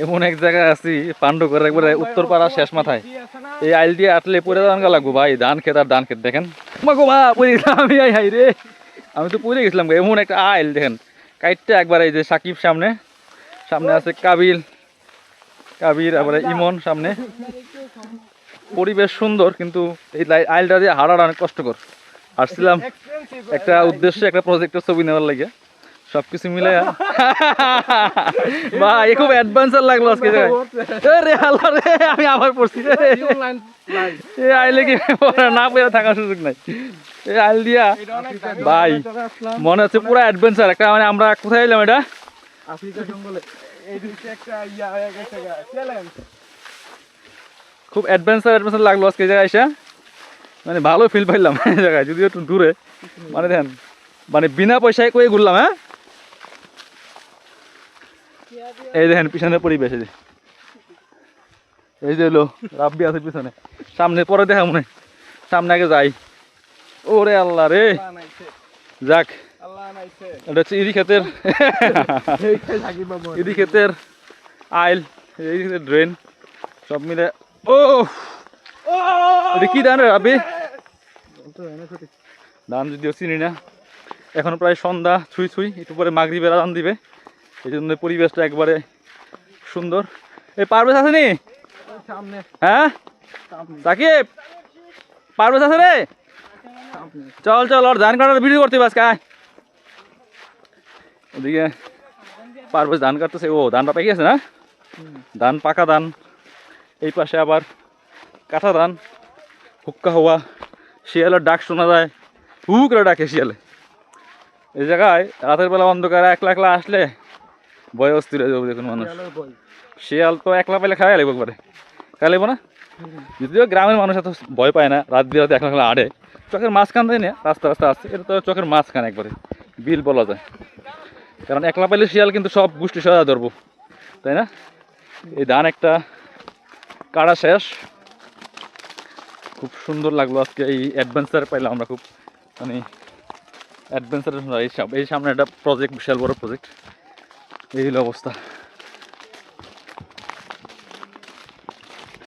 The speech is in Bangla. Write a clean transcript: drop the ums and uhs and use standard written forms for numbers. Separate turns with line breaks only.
এমন এক জায়গায় আছি পাণ্ডুকর একবারে উত্তরপাড়া শেষ মাথায়। এই আইল দিয়ে আটলে পরে ধান গা লাগবো ভাই, ধান খেত আর ধান খেত দেখেন। গো মা পড়ে গেছিলাম আমি, হাই রে আমি তো পড়ে গেছিলাম। এমন একটা আইল দেখেন কাইটটা একবার। এই যে সাকিব সামনে, সামনে আছে কাবির আবার ইমন সামনে। পরিবেশ সুন্দর, কিন্তু এই আইলটা দিয়ে হাঁটাটা অনেক কষ্টকর। আসছিলাম একটা উদ্দেশ্যে, একটা প্রজেক্টের ছবি নেওয়ার লাগে, সবকিছু মিলে ভাই খুব অ্যাডভান্সার লাগলো আজকে। রে আল্লাহ রে, আমি আবার পড়ছি এই আইলে কি না পেয়ে থাকার সুযোগ নাই। এই আইল দিয়া ভাই মনে হচ্ছে পুরো অ্যাডভেঞ্চার একটা। মানে আমরা কোথায় এলাম, এটা আফ্রিকা জঙ্গলে। খুব অ্যাডভেঞ্চার লাগলো আজকে এই জায়গায় এসে। মানে ভালো ফিল পাইলাম এই জায়গায়, যদিও একটু দূরে। মানে দেখেন মানে বিনা পয়সায় কয়ে ঘুরলাম। হ্যাঁ এই দেখেন পিছনের পরিবেশ, এই যে হলো রাব্বি আছে পিছনে, সামনে পরে দেখা মনে, সামনে আগে যাই। ওরে আল্লাহ রে, যাক এটা হচ্ছে ইরি ক্ষেতের ইরি ক্ষেতের আইল, ইরি ক্ষেতের ড্রেন সব মিলে। ও এটা কি ধান রে রাব্বি? ধান যদিও চিনি না। এখন প্রায় সন্ধ্যা ছুঁই একটু পরে মাগরিবের আজান দিবে, এই জন্য পরিবেশটা একবারে সুন্দর। এই পারভেজ আছে নি হ্যাঁ সাকিব, পারভেজ আছে রে? চল চল ওর ধান কাটার ভিডিও করতে আজকে। ওদিকে পারভেজ ধান কাটতেছে। ও ধানটা পেকে গেছে না, ধান পাকা ধান। এই পাশে আবার কাঁঠা ধান, হুক্কা হওয়া, শিয়ালের ডাক শোনা যায়, হু করে ডাকে শিয়ালে। এই জায়গায় রাতের বেলা অন্ধকারে একলা একলা আসলে ভয় অস্থির হয়ে যাবে দেখুন মানুষ। শিয়াল তো একলা পেলে খাওয়া লাগবে একবারে, খাওয়া লাগবো না। যদিও গ্রামের মানুষ এত ভয় পায় না, রাত বিরাতে একলা একলা আড়ে। চোখের মাঝখান থেকে না রাস্তা রাস্তা আসছে, এটা তো চোখের মাঝখান একবারে বিল বলা যায়। কারণ একলা পাইলে শিয়াল কিন্তু সব গোষ্ঠী সহায় ধরবো, তাই না? এই ধান একটা কাটা শেষ। খুব সুন্দর লাগলো আজকে, এই অ্যাডভেঞ্চার পাইলাম আমরা খুব। মানে অ্যাডভেঞ্চার এই সামনে একটা প্রজেক্ট, বিশাল বড় প্রজেক্ট। এই হলো অবস্থা।